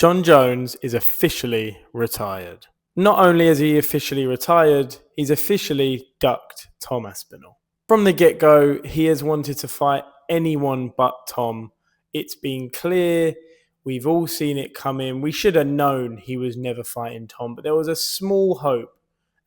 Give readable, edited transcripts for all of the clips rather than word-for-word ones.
Jon Jones is officially retired. Not only is he officially retired, he's officially ducked Tom Aspinall. From the get-go, he has wanted to fight anyone but Tom. It's been clear. We've all seen it come in. We should have known he was never fighting Tom, but there was a small hope,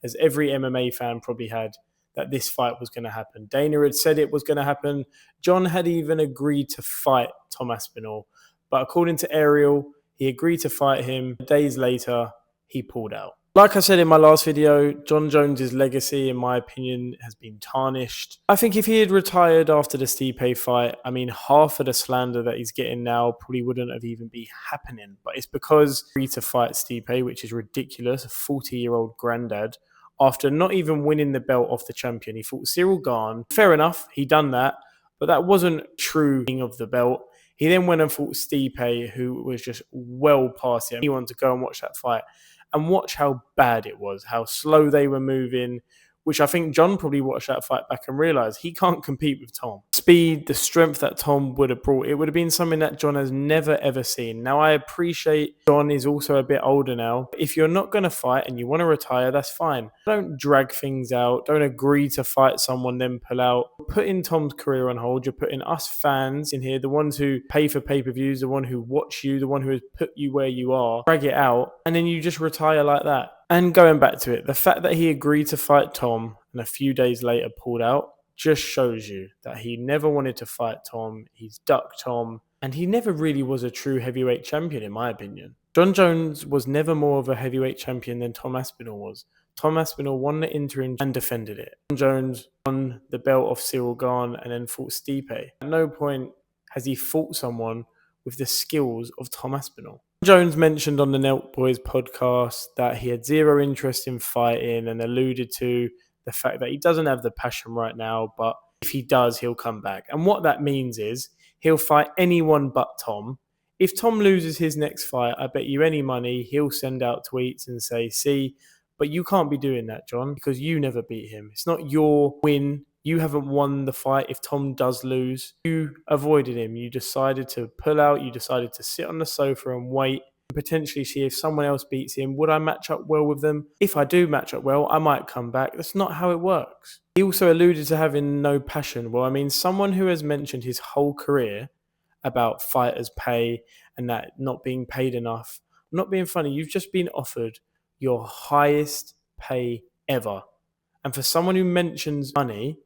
as every MMA fan probably had, that this fight was going to happen. Dana had said it was going to happen. Jon had even agreed to fight Tom Aspinall. But according to Ariel, he agreed to fight him. Days later, he pulled out. Like I said in my last video, Jon Jones' legacy, in my opinion, has been tarnished. I think if he had retired after the Stipe fight, half of the slander that he's getting now probably wouldn't have even been happening. But it's because he agreed to fight Stipe, which is ridiculous, a 40-year-old granddad, after not even winning the belt off the champion. He fought Cyril Gane. Fair enough, he done that, but that wasn't true king of the belt. He then went and fought Stipe, who was just well past him. Anyone to go and watch that fight and watch how bad it was, how slow they were moving, which I think Jon probably watched that fight back and realised he can't compete with Tom. Speed, the strength that Tom would have brought, it would have been something that Jon has never, ever seen. Now, I appreciate Jon is also a bit older now. If you're not going to fight and you want to retire, that's fine. Don't drag things out. Don't agree to fight someone, then pull out. Putting Tom's career on hold. You're putting us fans in here, the ones who pay for pay-per-views, the one who watch you, the one who has put you where you are, drag it out, and then you just retire like that. And going back to it, the fact that he agreed to fight Tom and a few days later pulled out just shows you that he never wanted to fight Tom. He's ducked Tom, and he never really was a true heavyweight champion, in my opinion. Jon Jones was never more of a heavyweight champion than Tom Aspinall was. Tom Aspinall won the interim and defended it. Jon Jones won the belt off Cyril Gane and then fought Stipe. At no point has he fought someone with the skills of Tom Aspinall. Jones mentioned on the Nelt Boys podcast that he had zero interest in fighting and alluded to the fact that he doesn't have the passion right now, but if he does, he'll come back. And what that means is he'll fight anyone but Tom. If Tom loses his next fight, I bet you any money he'll send out tweets and say, see, but you can't be doing that, Jon, because you never beat him. It's not your win. You haven't won the fight if Tom does lose. You avoided him. You decided to pull out. You decided to sit on the sofa and wait and potentially see if someone else beats him. Would I match up well with them? If I do match up well, I might come back. That's not how it works. He also alluded to having no passion. Well, someone who has mentioned his whole career about fighters' pay and that not being paid enough. I'm not being funny. You've just been offered your highest pay ever. And for someone who mentions money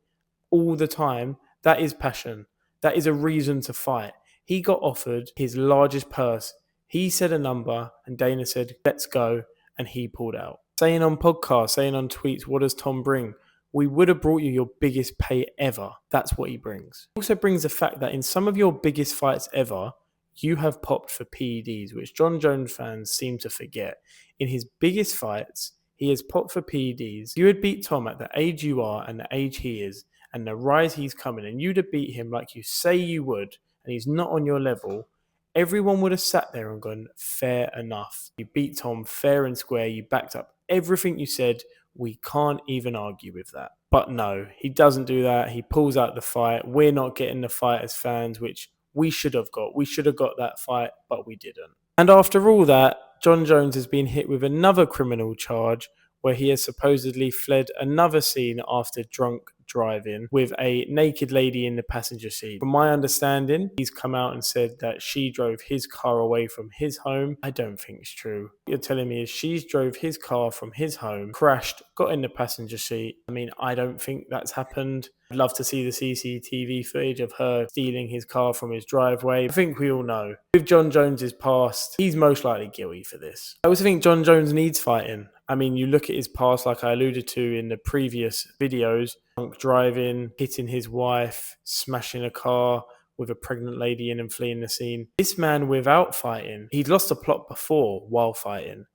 all the time, that is passion. That is a reason to fight. He got offered his largest purse. He said a number and Dana said, let's go. And he pulled out. Saying on podcasts, saying on tweets, what does Tom bring? We would have brought you your biggest pay ever. That's what he brings. He also brings the fact that in some of your biggest fights ever, you have popped for PEDs, which Jon Jones fans seem to forget. In his biggest fights, he has popped for PEDs. You would beat Tom at the age you are and the age he is, and the rise he's coming, and you'd have beat him like you say you would, and he's not on your level, everyone would have sat there and gone, fair enough. You beat Tom fair and square. You backed up everything you said. We can't even argue with that. But no, he doesn't do that. He pulls out the fight. We're not getting the fight as fans, which we should have got. We should have got that fight, but we didn't. And after all that, Jon Jones has been hit with another criminal charge where he has supposedly fled another scene after drunk driving with a naked lady in the passenger seat. From my understanding, he's come out and said that she drove his car away from his home. I don't think it's true. What you're telling me is she drove his car from his home, crashed, got in the passenger seat. I don't think that's happened. I'd love to see the CCTV footage of her stealing his car from his driveway. I think we all know. With Jon Jones's past, he's most likely guilty for this. I also think Jon Jones needs fighting. You look at his past, like I alluded to in the previous videos, drunk driving, hitting his wife, smashing a car with a pregnant lady in and fleeing the scene. This man without fighting, he'd lost a plot before while fighting.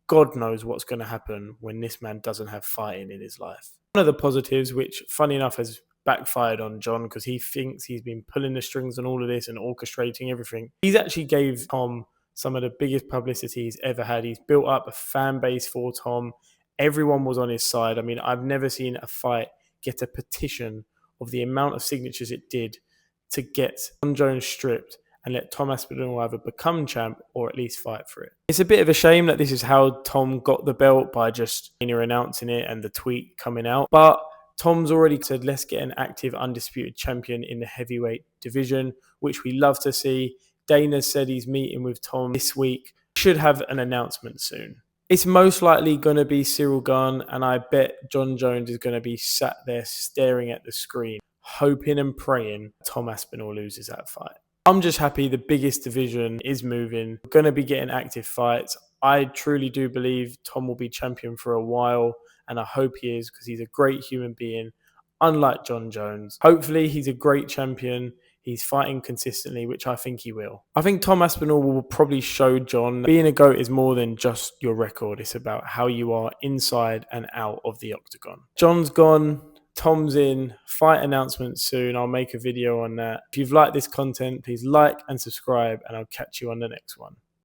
God knows what's going to happen when this man doesn't have fighting in his life. One of the positives, which funny enough has backfired on Jon because he thinks he's been pulling the strings on all of this and orchestrating everything. He's actually gave Tom some of the biggest publicity he's ever had. He's built up a fan base for Tom. Everyone was on his side. I've never seen a fight get a petition of the amount of signatures it did to get Jon Jones stripped and let Tom Aspinall either become champ or at least fight for it. It's a bit of a shame that this is how Tom got the belt, by just announcing it and the tweet coming out. But Tom's already said, let's get an active undisputed champion in the heavyweight division, which we love to see. Dana said he's meeting with Tom this week. Should have an announcement soon. It's most likely going to be Cyril Gane, and I bet Jon Jones is going to be sat there staring at the screen, hoping and praying Tom Aspinall loses that fight. I'm just happy the biggest division is moving. We're going to be getting active fights. I truly do believe Tom will be champion for a while, and I hope he is, because he's a great human being, unlike Jon Jones. Hopefully he's a great champion. He's fighting consistently, which I think he will. I think Tom Aspinall will probably show Jon being a GOAT is more than just your record. It's about how you are inside and out of the octagon. Jon's gone. Tom's in. Fight announcement soon. I'll make a video on that. If you've liked this content, please like and subscribe, and I'll catch you on the next one.